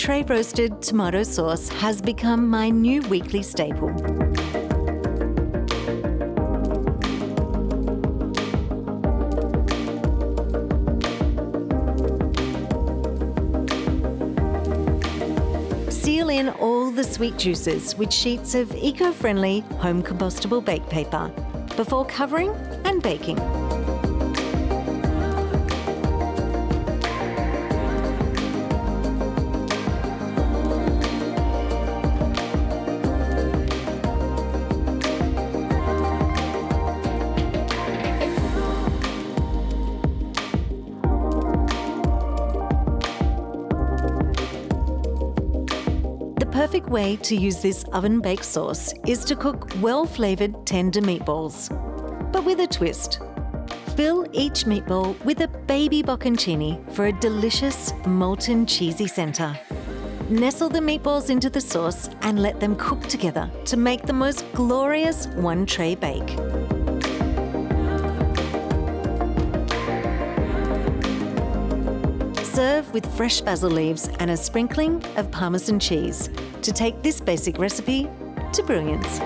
tray roasted tomato sauce has become my new weekly staple. Seal in all the sweet juices with sheets of eco-friendly home compostable bake paper before covering and baking. The perfect way to use this oven-baked sauce is to cook well-flavoured tender meatballs, but with a twist. Fill each meatball with a baby bocconcini for a delicious, molten, cheesy centre. Nestle the meatballs into the sauce and let them cook together to make the most glorious one-tray bake. Serve with fresh basil leaves and a sprinkling of parmesan cheese to take this basic recipe to brilliance.